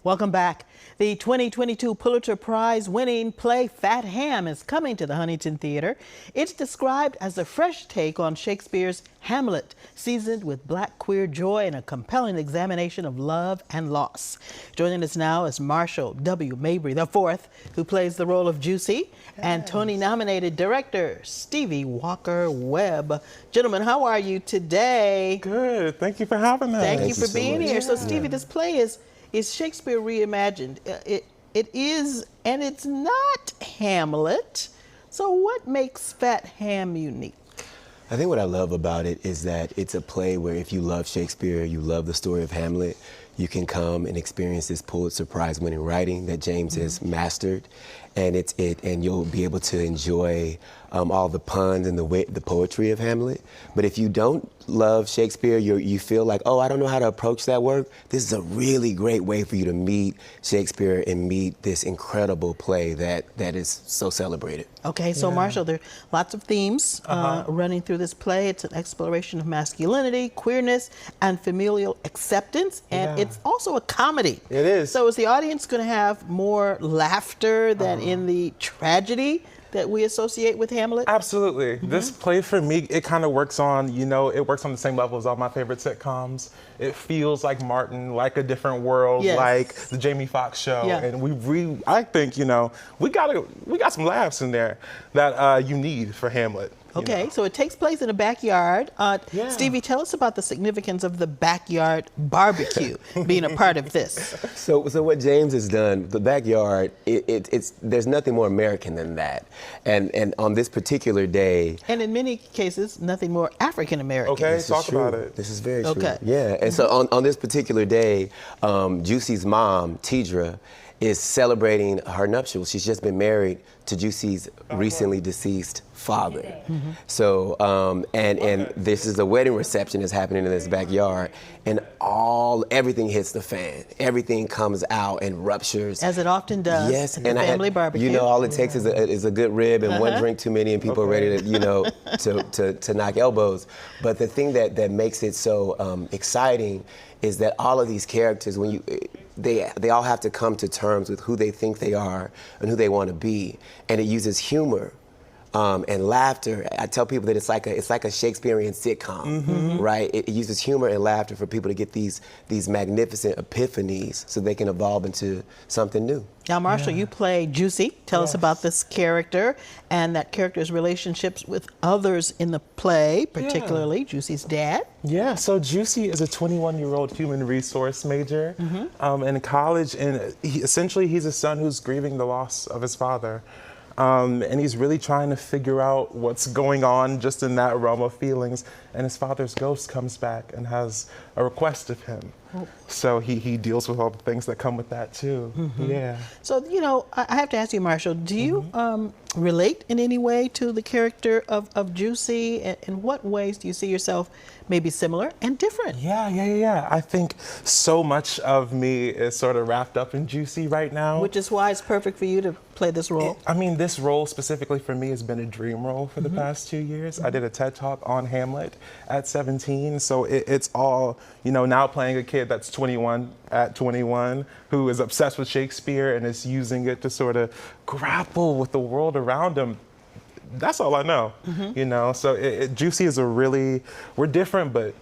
Welcome back. The 2022 Pulitzer Prize winning play Fat Ham is coming to the Huntington Theater. It's described as a fresh take on Shakespeare's Hamlet, seasoned with Black queer joy and a compelling examination of love and loss. Joining us now is Marshall W. Mabry IV, who plays the role of Juicy, and Tony-nominated director Stevie Walker-Webb. Gentlemen, how are you today? Good. Thank you for having us. Thank you for being here. Yeah. So, Stevie, this play is Shakespeare reimagined. It is, and it's not Hamlet. So what makes Fat Ham unique? I think what I love about it is that it's a play where if you love Shakespeare, you love the story of Hamlet, you can come and experience this Pulitzer Prize winning writing that James has mastered, and and you'll be able to enjoy all the puns and the poetry of Hamlet. But if you don't love Shakespeare, you feel like, oh, I don't know how to approach that work. This is a really great way for you to meet Shakespeare and meet this incredible play that is so celebrated. Okay, so Marshall, there are lots of themes running through this play. It's an exploration of masculinity, queerness, and familial acceptance, and it's also a comedy. It is. So is the audience going to have more laughter than in the tragedy that we associate with Hamlet? Absolutely. This play for me, it kind of works on, it works on the same level as all my favorite sitcoms. It feels like Martin, like A Different World, like the Jamie Foxx show. Yeah. And I think, we got some laughs in there that you need for Hamlet. Okay, so it takes place in a backyard. Stevie, tell us about the significance of the backyard barbecue being a part of this. So what James has done, the backyard, there's nothing more American than that. And on this particular day, and in many cases, nothing more African American. Okay, talk about it. This is very true. Okay. Yeah, and so on this particular day, Juicy's mom, Tidra, is celebrating her nuptials. She's just been married to Juicy's recently deceased father. So, and this is a wedding reception that's happening in this backyard, and everything hits the fan. Everything comes out and ruptures. As it often does. Yes, in the family barbecue. all it takes is a good rib and one drink too many, and people are ready to, to knock elbows. But the thing that makes it so exciting is that all of these characters, they all have to come to terms with who they think they are and who they want to be, and it uses humor and laughter. I tell people that it's like a Shakespearean sitcom, right? It uses humor and laughter for people to get these magnificent epiphanies, so they can evolve into something new. Now, Marshall, you play Juicy. Tell us about this character and that character's relationships with others in the play, particularly Juicy's dad. Yeah, so Juicy is a 21-year-old human resource major in college, and essentially he's a son who's grieving the loss of his father. And he's really trying to figure out what's going on just in that realm of feelings. And his father's ghost comes back and has a request of him. So he deals with all the things that come with that too. Yeah. So, I have to ask you, Marshall, do you relate in any way to the character of Juicy? In what ways do you see yourself maybe similar and different? Yeah. I think so much of me is sort of wrapped up in Juicy right now. Which is why it's perfect for you to play this role. This role specifically for me has been a dream role for the past 2 years. I did a TED Talk on Hamlet at 17, so it's all, now playing a kid that's 21 at 21 who is obsessed with Shakespeare and is using it to sort of grapple with the world around him. That's all I know, So Juicy is we're different, but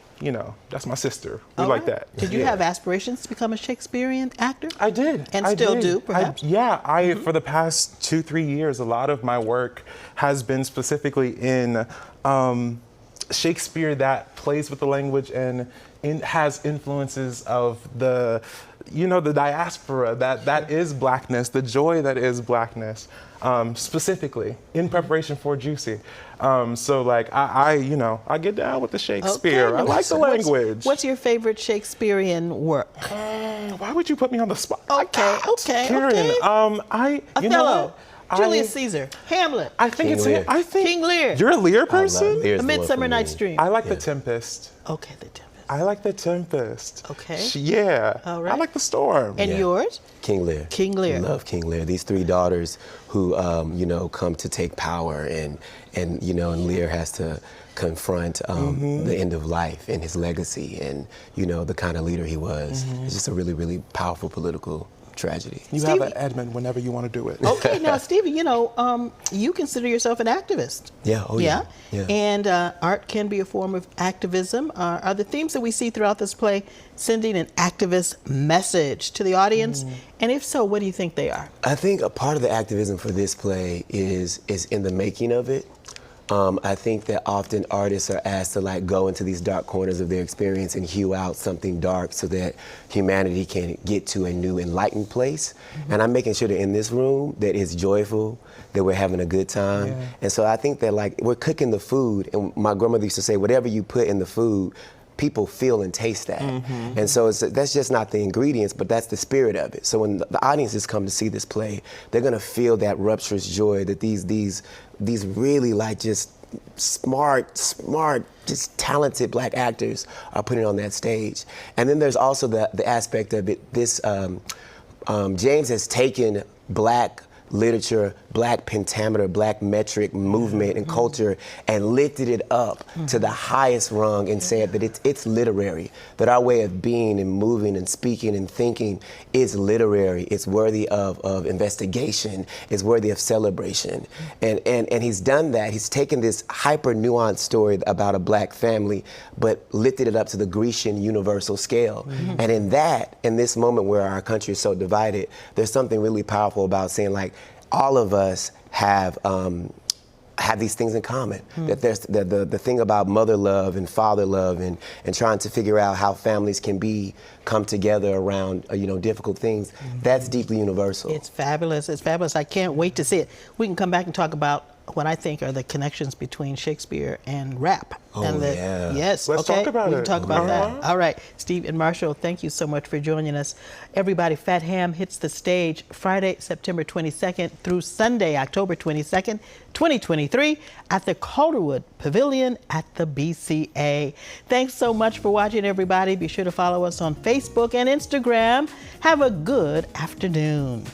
that's my sister. We like that. Did you have aspirations to become a Shakespearean actor? I did. And still do, perhaps? For the past 2-3 years, a lot of my work has been specifically in Shakespeare that plays with the language and has influences of the diaspora that is Blackness, the joy that is Blackness, specifically in prepreration for Juicy. I get down with the Shakespeare. I like the language. What's your favorite Shakespearean work? Why would you put me on the spot? Okay. Karen, Othello. Julius Caesar, Hamlet. I think King Lear. You're a Lear person? A Midsummer Night's Dream. I like The Tempest. Okay, The Tempest. I like The Tempest. Okay. Yeah. All right. I like The Storm. And Yeah. yours? King Lear. King Lear. Love King Lear. These three daughters who, come to take power, and Lear has to confront the end of life and his legacy, and the kind of leader he was. It's just a really, really powerful political tragedy. You Stevie. have an Edmund whenever you want to do it. Okay, now Stevie, you consider yourself an activist. Yeah. Oh yeah. Yeah. And art can be a form of activism. Are the themes that we see throughout this play sending an activist message to the audience? And if so, what do you think they are? I think a part of the activism for this play is in the making of it. I think that often artists are asked to go into these dark corners of their experience and hew out something dark so that humanity can get to a new enlightened place. And I'm making sure that in this room that it's joyful, that we're having a good time. Yeah. And so I think that we're cooking the food, and my grandmother used to say, whatever you put in the food, people feel and taste that. And so that's just not the ingredients, but that's the spirit of it. So when the audiences come to see this play, they're gonna feel that rapturous joy that these really just smart, just talented Black actors are putting on that stage. And then there's also the aspect of it, James has taken Black literature, Black pentameter, Black metric movement and culture, and lifted it up to the highest rung and said that it's literary, that our way of being and moving and speaking and thinking is literary, it's worthy of investigation, it's worthy of celebration. And he's done that. He's taken this hyper nuanced story about a Black family, but lifted it up to the Grecian universal scale. And in this moment where our country is so divided, there's something really powerful about saying all of us have these things in common. That there's the thing about mother love and father love and trying to figure out how families can come together around difficult things. That's deeply universal. It's fabulous. It's fabulous. I can't wait to see it. We can come back and talk about what I think are the connections between Shakespeare and rap. Oh, yeah. Yes. Let's okay. talk about we can it. talk about that. All right. Steve and Marshall, thank you so much for joining us. Everybody, Fat Ham hits the stage Friday, September 22nd through Sunday, October 22nd, 2023 at the Calderwood Pavilion at the BCA. Thanks so much for watching, everybody. Be sure to follow us on Facebook and Instagram. Have a good afternoon.